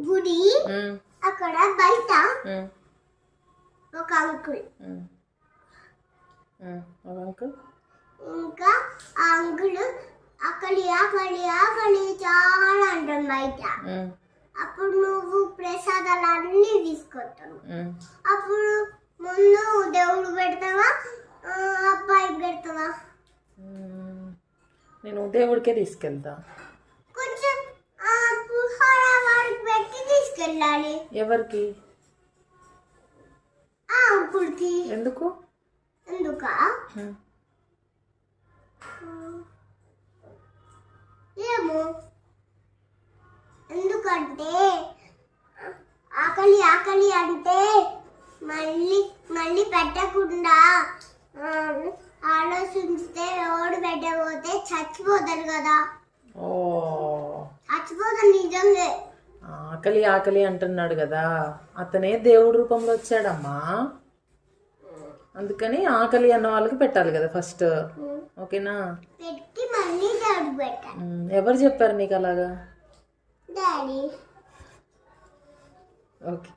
గుడి అక్కడ బయట ఒక అంకుల్ ఇంకా ఆ అంకుల్ ఆకలి ఆకలి ఆకలి చాలా అంటాం బయట. అప్పుడు నువ్వు ప్రసాదాలన్నీ తీసుకొస్తావు. అప్పుడు ముందు దేవుడు పెడతావా అబ్బాయి పెడతావా? నేను దేవుడికే తీసుకెళ్తా. కొంచెం పులిహోర వాడికి పెట్టి తీసుకెళ్ళాలి. ఎవరికి? ఆ అంకుల్కి. ఎందుకు? ఏమో, ఎందుకంటే ఆకలి ఆకలి అంటే మళ్ళీ మళ్ళీ పెట్టకుండా ఆలోచిస్తే రోడ్డు పెట్టకపోతే చచ్చిపోతారు కదా. చచ్చిపోతారు నిజంగా. ఆకలి ఆకలి అంటున్నాడు కదా, అతనే దేవుడి రూపంలో వచ్చాడమ్మా. అందుకని ఆకలి అన్న వాళ్ళకి పెట్టాలి కదా ఫస్ట్. ఓకేనా? పెట్టి మళ్ళీ దేవుడు పెట్టాలి. ఎవరు చెప్పారు నీకు అలాగా? డాడీ. ఓకే.